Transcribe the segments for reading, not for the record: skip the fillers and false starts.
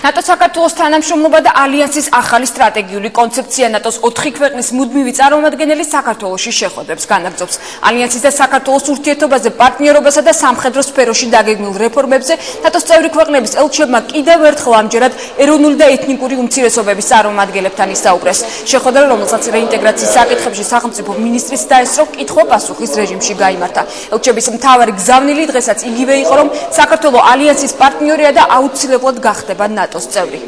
ნატო საქართველოს თანამშრომლობა და ალიანსის ახალი სტრატეგიული კონცეფცია ნატოს 4 ქვეყნის მუდმივი წარმომადგენელი საქართველოში შეხვედრებს განაგრძობს. ალიანსის და საქართველოს ურთიერთობაზე, პარტნიორობასა და სამხედრო სფეროში დაგეგმილ რეფორმებზე ნატოს წევრი ქვეყნების ელჩებმა კიდევ ერთხელ ამჯერად ეროვნული და ეთნიკური უმცირესობების წარმომადგენლებთან ისაუბრეს. შეხვედრა, რომელსაც რეინტეგრაციის საკითხებში სახელმწიფო მინისტრის დაესწრო, კითხვა-პასუხის რეჟიმში გაიმართა. ელჩების მთავარი გზავნილი დღესაც იგივე იყო, რომ საქართველო ალიანსის პარტნიორია და აუცილებლად გახდება ნატოს წევრი.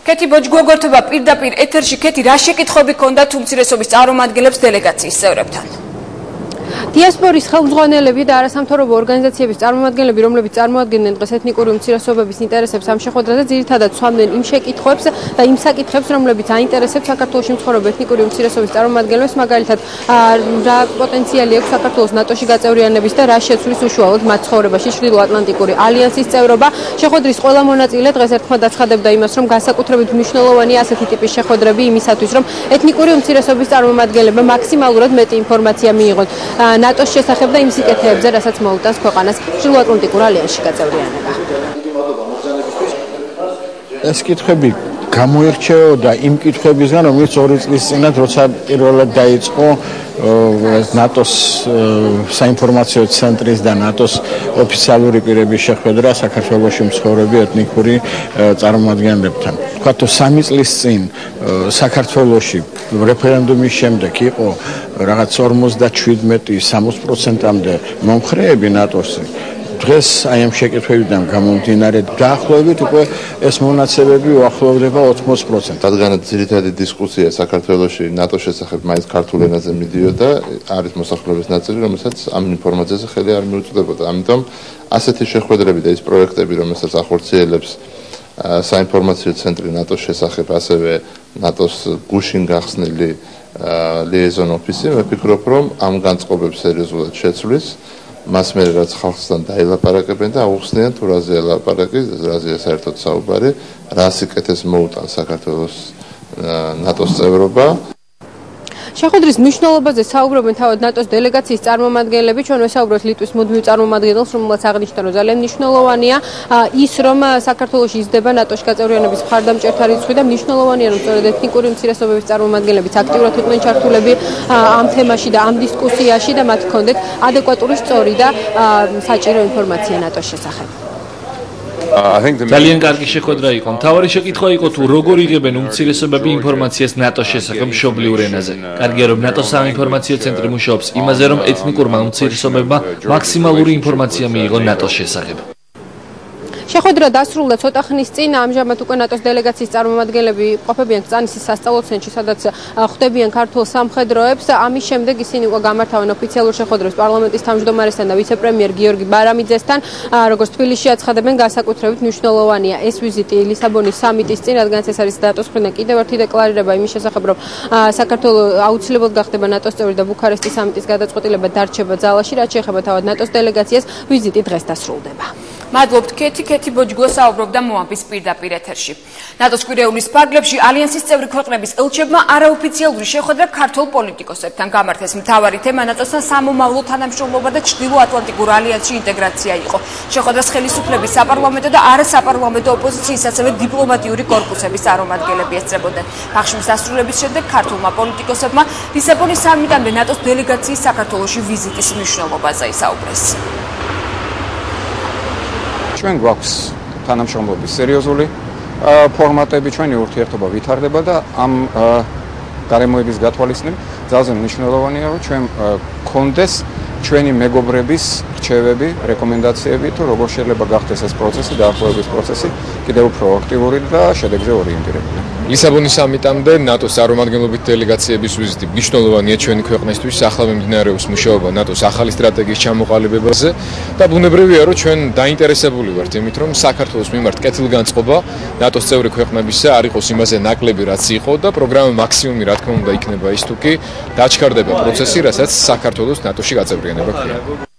კეთი ბოჯგოგორთობა პირდაპირ ეთერში. კეთი, რა შეკითხვები ჰქონდათ უმცირესობის წარმომადგენლებს დელეგაციის წევრებთან? დიასპორის ხელმძღვანელები და არასამთავრობო ორგანიზაციების წარმომადგენლები, რომლებიც წარმოადგენენ დღეს ეთნიკური უმცირესობების ინტერესებს ამ შეხვედრაზე, ძირითადად სვამდნენ იმ შეკითხვებს და იმ საკითხებს, რომლებიც აინტერესებს საქართველოში მცხოვრებ ეთნიკური უმცირესობის წარმომადგენლებს, მაგალითად, რა პოტენციალი აქვს საქართველოს ნატოში გაწევრიანების და რა შეცვლის უშუალოდ მათ ცხოვრებაში ჩრდილოატლანტიკური ალიანსის წევრობა. შეხვედრის ყველა მონაწილე დღეს ერთხმად აცხადებდა იმას, რომ განსაკუთრებით მნიშვნელოვანია ასეთი ტიპის შეხვედრები იმისათვის, რომ ეთნიკური უმცირესობის წარმომადგენლებმა მაქსიმალურად მეტი ინფორმაცია მიიღონ ნატოს შესახებ და იმ სიკეთეებზე, რასაც მოუტანს ქვეყანას ჩრდილოატლანტიკურ ალიანსში გაწევრიანება. ეს კითხვები გამოირჩეოდა იმ კითხვებისგან, რომელიც 2 წლის წინათ, როცა პირველად დაიწყო ნატოს საინფორმაციო ცენტრის და ნატოს ოფიციალური პირების შეხვედრა საქართველოში მცხოვრები ეთნიკური წარმომადგენლებთან. თქვათ, 3 წლის წინ საქართველოში რეფერენდუმის შემდეგ იყო რაღაც 57-60%-მდე მომხრეები ნატოსი. დღეს აი ამ შეკითხვებიდან გამომდინარე დაახლოებით უკვე ეს მონაცემები უახლოვდება 80%. რადგან ძირითადი დისკუსია საქართველოში ნატოს შესახებ მაინც ქართულ ენაზე მიდიოდა, არის მოსახლეობის ნაწილი, რომელსაც ამ ინფორმაციაზე ხელი არ მიუწვდებოდა. ამიტომ ასეთი შეხვედრები და ის პროექტები, რომელსაც ახორციელებს საინფორმაციო ცენტრი ნატოს შესახებ, ასევე ნატოს გუშინ გახსნილი liaison office, მე ვფიქრობ, რომ ამ განწყობებს სერიოზულად შეცვლის. მას მე რაც ხალხთან დაელაპარაკებენ და აუხსნიან თუ რაზე ელაპარაკი, რაზეა საერთოდ საუბარი, რა სიკეთეს მოუტანს საქართველოს ნატოს წევრობა. შეხვედრის მნიშვნელობაზე საუბრობენ თავად ნატოს დელეგაციის წარმომადგენლები. ჩვენ ვესაუბროთ ლიტვის მუდმივ წარმომადგენელს, რომელსაც აღნიშნა, რომ ძალიან მნიშვნელოვანია ის, რომ საქართველოში იზრდება ნატოში გაწევრიანების მხარდამჭერთა რიცხვი და მნიშვნელოვანია, რომ სწორედ ეთნიკური უმცირესობების წარმომადგენლებიც აქტიურად იყვნენ ჩართულები ამ თემაში და ამ დისკუსიაში და მათ ჰქონდეთ ადეკვატური, სწორი და საჭირო ინფორმაცია ნატოს შესახებ. ძალიან კარგი შეხვედრა იყო. მთავარი შეკითხვა იყო თუ როგორ იღებენ უმცირესობები ინფორმაციას ნატოს შესახებ მშობლიურ ენაზე. კარგია, რომ ნატოს საინფორმაციო ცენტრი მუშაობს იმაზე, რომ ეთნიკურმა უმცირესობებმა მაქსიმალური ინფორმაცია მიიღონ ნატოს შესახებ. შეხვედრა დასრულდა ცოტა ხნის წინ. ამჟამად უკვე ნატოს დელეგაციის წარმომადგენლები ყოფებიან კწანისის სასწავლო ცენტრში, სადაც ხვდებიან ქართულ სამხედროებს. ამის შემდეგ ისინი უკვე გამართავენ ოფიციალურ შეხვედრებს პარლამენტის თავმჯდომარესთან და ვიცე-პრემიერ გიორგი ბარამიძესთან. როგორც თბილისში აცხადებენ, განსაკუთრებით მნიშვნელოვანია ეს ვიზიტი ლისაბონის სამიტის წინ, რადგან ეს არის ნატოს მხრიდან კიდევ ერთი დეკლარირება იმის შესახებ, რომ საქართველო აუცილებლად გახდება ნატოს წევრი და ბუქარესტის სამიტის გადაწყვეტილება დარჩება ძალაში. რაც შეეხება თავად ნატოს დელეგაციას, ვიზიტი დღეს დასრულდება. მადლობთ კეთი ბოჯგო საუბრობდა მოამბის პირდაპირ ეთერში. ნატოს კვირეულის ფარგლებში ალიანსის წევრი ქვეყნების ელჩებმა არაოფიციალური შეხვედრა ქართულ პოლიტიკოსებთან გამართეს. მთავარი თემა ნატოსთან სამომავლო თანამშრომლობა და ჩრდილოატლანტიკურ ალიანსში ინტეგრაცია იყო. შეხვედრას ხელისუფლების საპარლამენტო და არასაპარლამენტო ოპოზიციის, ასევე დიპლომატიური კორპუსების წარმომადგენლები ესწრებოდნენ. ბახშმის დასრულების შემდეგ ქართულმა პოლიტიკოსებმა ლისაბონის სამიტამდე ნატოს დელეგაციის საქართველოში ვიზიტის მნიშვნელობაზე ისაუბრეს. ჩვენ გვაქვს თანამშრომლობის სერიოზული ფორმატები, ჩვენი ურთიერთობა ვითარდება და ამ გარემოების გათვალისწინებით ძალზე მნიშვნელოვანია, რომ ჩვენ გქონდეს ჩვენი მეგობრების რჩევები, რეკომენდაციები, თუ როგორ შეიძლება გახდეს ეს პროცესი, დაახლოების პროცესი კიდევ უფრო აქტიური და შედეგზე ორიენტირებული. ლისაბონის სამიტამდე ნატოს წარმომადგენლობით დელეგაციების ვიზიტი მნიშვნელოვანია ჩვენი ქვეყნისთვის. ახლა მიმდინარეობს მუშაობა ნატოს ახალი სტრატეგიის ჩამოყალიბებაზე და ბუნებრივია, რომ ჩვენ დაინტერესებული ვართ იმით, რომ საქართველოს მიმართ კეთილგანწყობა ნატოს წევრი ქვეყნებისა არ იყოს იმაზე ნაკლები, რაც იყო და პროგრამა მაქსიმუმი რა თქმა უნდა იქნება ის თუ კი დაჩქარდება პროცესი, რასაც საქართველოს ნატოში გაწევრიანება ქონია.